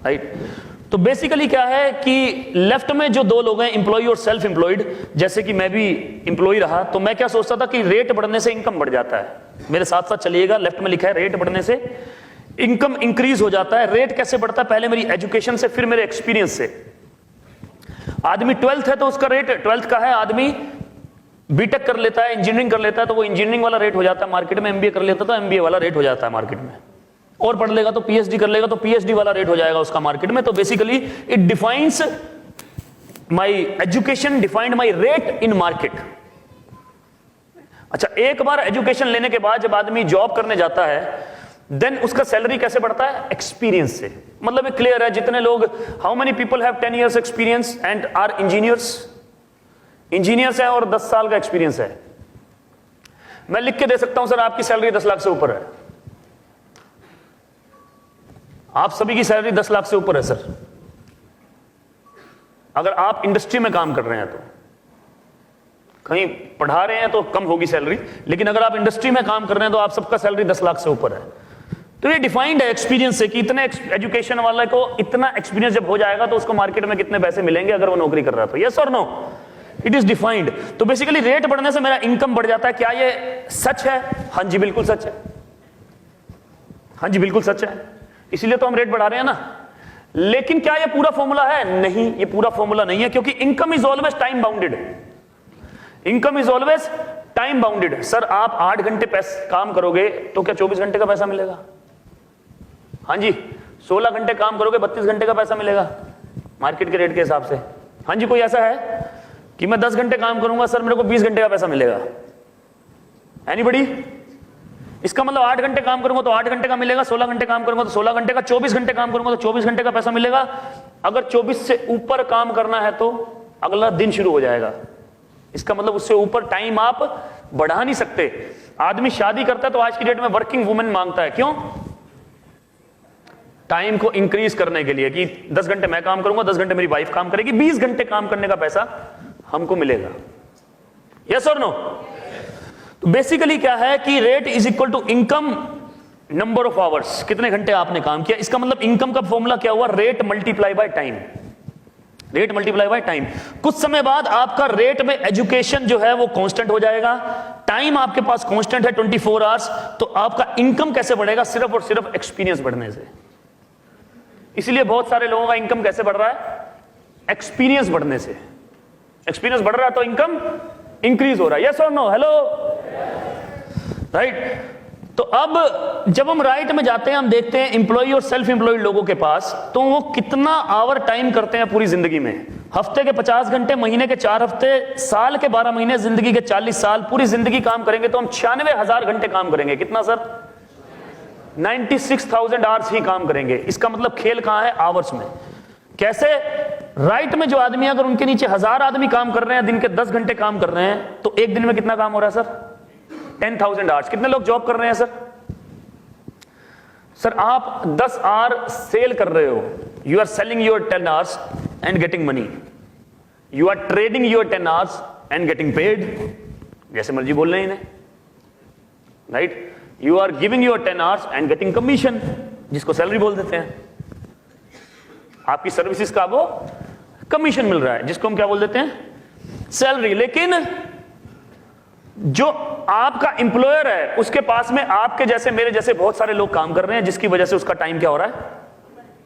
Right. तो basically क्या है कि लेफ्ट में जो दो लोग हैं, एम्प्लॉय और सेल्फ एम्प्लॉयड, जैसे कि मैं भी एम्प्लॉय रहा तो मैं क्या सोचता था कि रेट बढ़ने से इनकम बढ़ जाता है। मेरे साथ साथ चलिएगा, लेफ्ट में लिखा है रेट बढ़ने से इनकम इंक्रीज हो जाता है। रेट कैसे बढ़ता है? पहले मेरी एजुकेशन से, फिर मेरे एक्सपीरियंस से। आदमी 12th है तो उसका रेट 12th का है, आदमी बीटेक कर लेता है, इंजीनियरिंग कर लेता है तो वो इंजीनियरिंग वाला रेट हो जाता है मार्केट में, एमबीए कर लेता है तो एमबीए वाला रेट हो जाता है मार्केट में, और पढ़ लेगा तो पीएचडी कर लेगा तो पीएचडी वाला रेट हो जाएगा उसका मार्केट में। तो basically it defines my education, defined my rate in market. अच्छा, एक बार एजुकेशन लेने के बाद जब आदमी जॉब करने जाता है देन उसका सैलरी कैसे बढ़ता है? एक्सपीरियंस से। मतलब ये क्लियर है, जितने लोग, how many people have 10 years experience and are engineers? Engineers है और 10 साल का एक्सपीरियंस है। मैं लिख के दे सकता हूं सर आपकी सैलरी 10 लाख से ऊपर है, आप सभी की सैलरी 10 लाख से ऊपर है सर, अगर आप इंडस्ट्री में काम कर रहे हैं तो। कहीं पढ़ा रहे हैं तो कम होगी सैलरी, लेकिन अगर आप इंडस्ट्री में काम कर रहे हैं तो आप सबका सैलरी 10 लाख से ऊपर है। तो ये डिफाइंड है एक्सपीरियंस से कि इतने एजुकेशन वाले को इतना एक्सपीरियंस जब हो जाएगा तो उसको मार्केट में कितने पैसे मिलेंगे अगर वो नौकरी कर रहा है तो। यस और नो? It is defined. तो बेसिकली रेट बढ़ने से मेरा इनकम बढ़ जाता है। क्या ये सच है? हाँ जी बिल्कुल सच है, हाँ जी बिल्कुल सच है, इसीलिए तो हम रेट बढ़ा रहे हैं ना। लेकिन क्या ये पूरा फॉर्मूला है? नहीं, ये पूरा फॉर्मूला नहीं है, क्योंकि income is always time bounded. Income is always time bounded. Sir आप 8 घंटे काम करोगे तो क्या 24 घंटे का पैसा मिलेगा? हाँ जी। 16 घंटे काम करोगे 32 घंटे का पैसा मिलेगा मार्केट के रेट के हिसाब से। हाँ जी। कोई ऐसा है कि मैं 10 घंटे काम करूंगा सर मेरे को 20 घंटे का पैसा मिलेगा? एनीबॉडी? इसका मतलब 8 घंटे काम करूंगा तो 8 घंटे का मिलेगा, 16 घंटे काम करूंगा तो 16 घंटे का, 24 घंटे काम करूंगा तो 24 घंटे का पैसा मिलेगा। अगर 24 से ऊपर काम करना है तो अगला दिन शुरू हो जाएगा। इसका मतलब उससे ऊपर टाइम आप बढ़ा नहीं सकते। आदमी शादी करता है तो आज की डेट में वर्किंग वुमेन मांगता है, क्यों? टाइम को इंक्रीज करने के लिए कि 10 घंटे मैं काम करूंगा, 10 घंटे मेरी वाइफ काम करेगी, 20 घंटे काम करने का पैसा हमको मिलेगा। यस और नो? तो बेसिकली क्या है कि rate is equal to income number of hours, कितने घंटे आपने काम किया। इसका मतलब इनकम का फॉर्मूला क्या हुआ? Rate multiply by time. Rate multiply by time. कुछ समय बाद आपका रेट में एजुकेशन जो है वो कांस्टेंट हो जाएगा, टाइम आपके पास कांस्टेंट है 24 आवर्स, तो आपका इनकम कैसे बढ़ेगा? सिर्फ और सिर्फ एक्सपीरियंस बढ़ने से। इसलिए बहुत सारे लोगों का इनकम कैसे बढ़ रहा है? एक्सपीरियंस बढ़ने से। एक्सपीरियंस बढ़ रहा है तो इनकम इंक्रीज हो रहा है। यस और नो? हेलो? राइट। तो अब जब हम राइट में जाते हैं हम देखते हैं एम्प्लॉय और सेल्फ एम्प्लॉयड लोगों के पास, तो वो कितना आवर टाइम करते हैं पूरी जिंदगी में। हफ्ते के 50 घंटे, महीने के 4 हफ्ते, साल के 12 महीने, जिंदगी के 40 साल, पूरी जिंदगी काम करेंगे तो हम 96,000 घंटे काम करेंगे। कितना सर? 96,000 आवर्स ही काम करेंगे। इसका मतलब खेल कहां है? आवर्स में। कैसे? राइट में जो आदमी, अगर उनके नीचे 1000 आदमी काम कर रहे हैं, दिन के 10 घंटे काम कर रहे हैं, तो एक दिन में कितना काम हो रहा है सर? 10,000 आवर्स। कितने लोग जॉब कर रहे हैं सर? सर आप 10 आवर सेल कर रहे हो, you are selling your 10 hours and getting money, you are trading your 10 hours and getting paid, जैसे मर्जी बोल रहे हैं इन्हें, right. You are giving your 10 hours and getting commission, जिसको सैलरी बोल देते हैं। आपकी सर्विसेज का वो कमीशन मिल रहा है, जिसको हम क्या बोल देते हैं? सैलरी। लेकिन जो आपका एम्प्लॉयर है उसके पास में आपके जैसे, मेरे जैसे बहुत सारे लोग काम कर रहे हैं, जिसकी वजह से उसका टाइम क्या हो रहा है?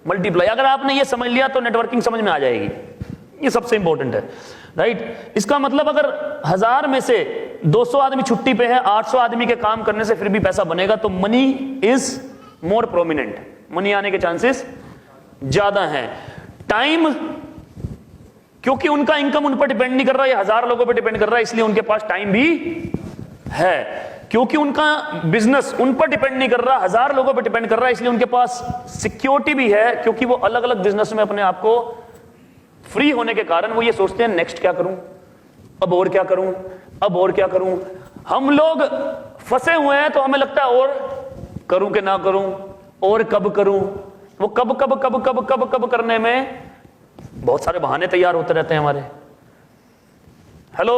मल्टीप्लाई। अगर आपने ये समझ लिया तो नेटवर्किंग समझ में आ जाएगी। ये सबसे इंपॉर्टेंट है, राइट। इसका मतलब अगर 1000 में से 200 आदमी छुट्टी पे है, 800 आदमी के काम करने से फिर भी पैसा बनेगा, तो money is more prominent, money आने के चांसेस ज्यादा हैं। टाइम, क्योंकि उनका इनकम उन पर डिपेंड नहीं कर रहा, ये 1000 लोगों पर डिपेंड कर रहा है, इसलिए उनके पास टाइम भी है। क्योंकि उनका बिजनेस उन पर डिपेंड नहीं कर रहा, 1000 लोगों पर डिपेंड कर रहा है, इसलिए उनके पास सिक्योरिटी भी है, क्योंकि वो अलग अलग बिजनेस में अपने आप को फ्री होने के कारण वो ये सोचते हैं नेक्स्ट क्या करूं, अब और क्या करूं, अब और क्या करूं। हम लोग फंसे हुए हैं तो हमें लगता है और करूं कि ना करूं, और कब करूं। वो कब कब कब कब कब कब करने में बहुत सारे बहाने तैयार होते रहते हैं हमारे। हेलो,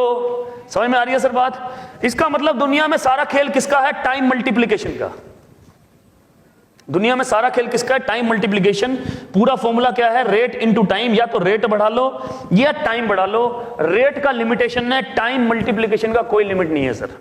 समझ में आ रही है सर बात? इसका मतलब दुनिया में सारा खेल किसका है? टाइम मल्टीप्लिकेशन का। दुनिया में सारा खेल किसका है? Time multiplication. पूरा फॉर्मूला क्या है? Rate into time. या तो रेट बढ़ा लो या टाइम बढ़ा लो। रेट का लिमिटेशन है, टाइम मल्टीप्लिकेशन का कोई लिमिट नहीं है सर।